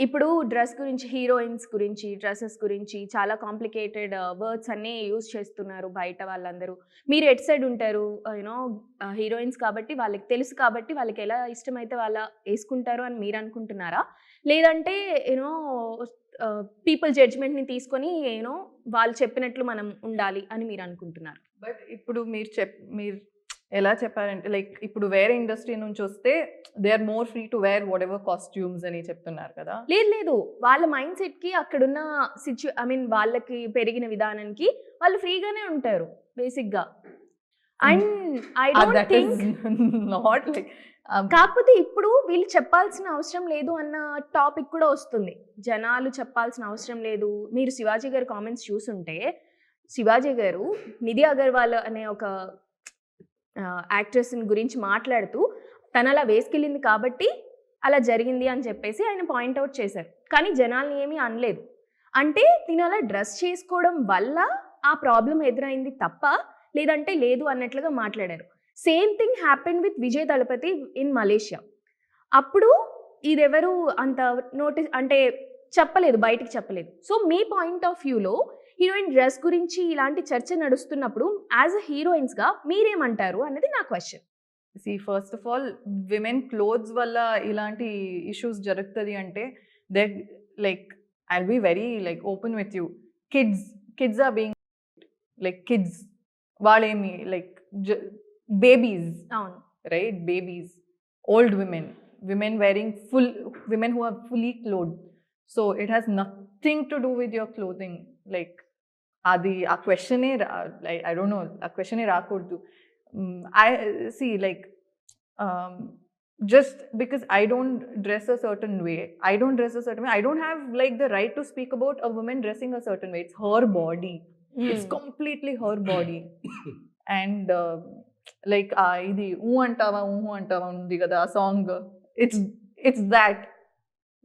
ఇప్పుడు డ్రెస్ గురించి, హీరోయిన్స్ గురించి, డ్రెసెస్ గురించి చాలా కాంప్లికేటెడ్ వర్డ్స్ అన్నీ యూజ్ చేస్తున్నారు బయట వాళ్ళందరూ. మీరు ఎటు సైడ్ ఉంటారు? హీరోయిన్స్ కాబట్టి వాళ్ళకి తెలుసు కాబట్టి వాళ్ళకెలా ఇష్టమైతే అలా యేసుకుంటారు అని మీరనుకుంటున్నారా? లేదంటే యూనో పీపుల్ జడ్జ్‌మెంట్‌ని తీసుకొని వాళ్ళు చెప్పినట్లు మనం ఉండాలి అని మీరనుకుంటున్నారా? బట్ ఇప్పుడు మీరు ఎలా చెప్పారంటే లైక్ ఇప్పుడు వేరే ఇండస్ట్రీ నుంచి వస్తే they are more free to wear whatever costumes అని చెప్తున్నారు కదా. లేదు. వాళ్ళ మైండ్ సెట్‌కి అక్కడున్న వాళ్ళకి పెరిగిన విధానానికి వాళ్ళు ఫ్రీగానే ఉంటారు బేసిక్‌గా. And I don't think not like కాకపోతే ఇప్పుడు వీళ్ళు చెప్పాల్సిన అవసరం లేదు అన్న టాపిక్ కూడా వస్తుంది. జనాలు చెప్పాల్సిన అవసరం లేదు. మీరు శివాజీ గారి కామెంట్స్ చూసుంటే, శివాజీ గారు నిధి అగర్వాల్ అనే ఒక యాక్ట్రెస్ గురించి మాట్లాడుతూ తనలా వేసుకెళ్ళింది కాబట్టి అలా జరిగింది అని చెప్పేసి ఆయన పాయింట్అవుట్ చేశారు. కానీ జనాల్ని ఏమీ అనలేదు. అంటే తిను అలా డ్రెస్ చేసుకోవడం వల్ల ఆ ప్రాబ్లం ఎదురైంది తప్ప లేదంటే లేదు అన్నట్లుగా మాట్లాడారు. Same thing happened with Vijay Thalapathy in Malaysia. అప్పుడు ఇదెవరు అంత అంటే చెప్పలేదు, బయటికి చెప్పలేదు. సో మీ పాయింట్ ఆఫ్ వ్యూలో హీరోయిన్ డ్రెస్ గురించి ఇలాంటి చర్చ నడుస్తున్నప్పుడు యాజ్ అ హీరోయిన్స్‌గా మీరేమంటారు అన్నది నా question. First of all women clothes వల్ల ఇలాంటి ఇష్యూస్ జరుగుతుంది అంటే they like I'll be very like open with you. Kids are being like kids వాళ్ళేమి లైక్ బేబీస్, అవును right? Babies, old women wearing women who are fully clothed. So it has nothing to do with your clothing. Like adi a question like I don't know, a question raakuddu. I see like just because I don't dress a certain way, I don't have like the right to speak about a woman dressing a certain way. It's her body. It's completely her body. And like ఇది ఊ అంటావా ఉంది కదా ఆ song. It's that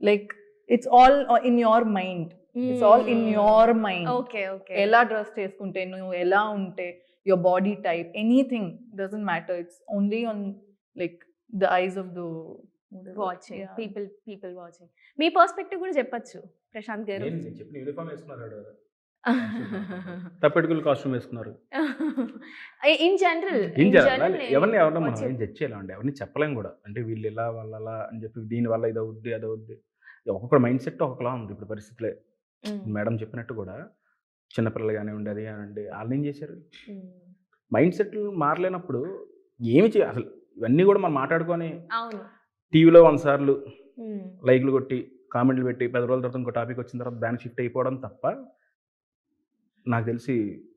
like it's all in your mind. It's all in your mind. Okay. ఎలా dress చేసుకుంటే, నువ్వు ఎలా ఉంటే, your body type, anything doesn't matter. It's only on like the eyes of the watching, people watching. Me perspective కూడా చెప్పొచ్చు ప్రశాంత్ గారు. నేను చెప్పిన యూనిఫామ్ వేసుకున్నాడు, తప్పెట్టుకులు కాస్ట్యూమ్ వేసుకున్నారు. ఇన్ జనరల్ ఎవరిని మనం ఏం జడ్జ్ చేయాలండి, ఎవరిని చెప్పలేం కూడా. అంటే వీళ్ళు ఇలా వాళ్ళ అలా అని చెప్పి దీనివల్ల ఇది అవుద్ది అది అవుద్ది. ఒక్కొక్క మైండ్ సెట్ ఒక్కొక్కలా ఉంది ఇప్పుడు పరిస్థితులే. మేడం చెప్పినట్టు కూడా చిన్నపిల్లలు కానివ్వండి అది కానివ్వండి వాళ్ళు ఏం చేశారు, మైండ్ సెట్లు మారలేనప్పుడు ఏమి చేయాలి అసలు. ఇవన్నీ కూడా మనం మాట్లాడుకొని టీవీలో 100 సార్లు లైక్లు కొట్టి కామెంట్లు పెట్టి 10 రోజుల తర్వాత ఇంకో టాపిక్ వచ్చిన తర్వాత దానికి షిఫ్ట్ అయిపోవడం తప్ప నాకు తెలిసి.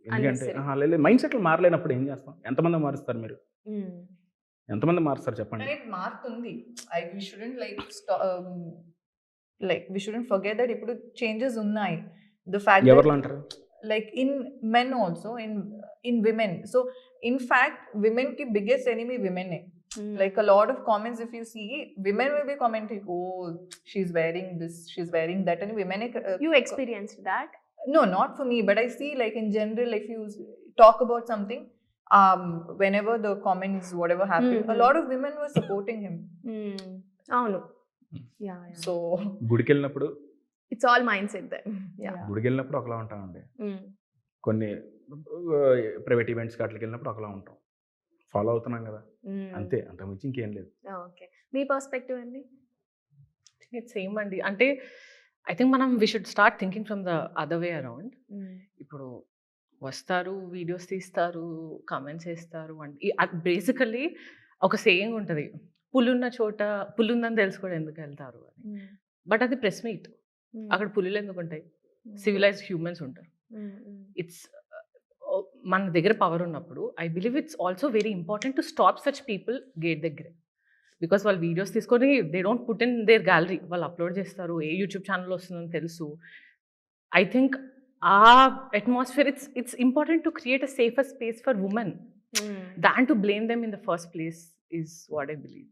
ఎందుకంటే మైండ్ సెట్లు మారలేనప్పుడు ఏం చేస్తాం? ఎంతమంది మారుస్తారు మీరు? ఎంతమంది మారుస్తారు చెప్పండి? మారుతుంది. we shouldn't forget that ఇప్పుడు చేంజెస్ ఉన్నాయి. The fact ఎవరు అంటారు like in men also, in women. So in fact women ki biggest enemy women hai. Like a lot of comments if you see, women will be commenting, oh she's wearing this, she's wearing that, and women you experienced that? No, not for me, but I see like in general if you talk about something, whenever the comments whatever happened, a lot of women were supporting him. Avunu. Yeah. So గుడికి వెళ్ళినప్పుడు it's all mindset then. Yeah. గుడికి వెళ్ళినప్పుడు ఒకలా ఉంటామండి, కొన్ని private events అట్లకి వెళ్ళినప్పుడు ఒకలా ఉంటాం. ఫాలో అవుతున్నాం కదా అంతే, అంతకుమించి ఇంకేం లేదు. ఓకే, మీ పర్స్పెక్టివ్ అండి? ఇట్స్ సేమ్ అండి. అంటే I think we should start thinking from the other way around. ఇప్పుడు వస్తారు, వీడియోస్ తీస్తారు, కామెంట్స్ వేస్తారు. అంటే బేసికల్లీ ఒక సేయింగ్ ఉంటుంది, పులున్న చోట పులుందని తెలుసు కూడా ఎందుకు వెళ్తారు అని. బట్ అది ప్రెస్ మీట్, అక్కడ పులులు ఎందుకు ఉంటాయి? సివిలైజ్డ్ హ్యూమన్స్ ఉంటారు. ఇట్స్ మన దగ్గర పవర్ ఉన్నప్పుడు I believe it's also very important to stop such people gate దగ్గరే. బికాస్ వాళ్ళు వీడియోస్ తీసుకొని they don't put in there gallery, వాళ్ళు అప్లోడ్ చేస్తారు, ఏ యూట్యూబ్ ఛానల్ వస్తుందని తెలుసు. ఐ థింక్ ఆ atmosphere it's important to create a safer space for women than to blame them in the first place is what I believe.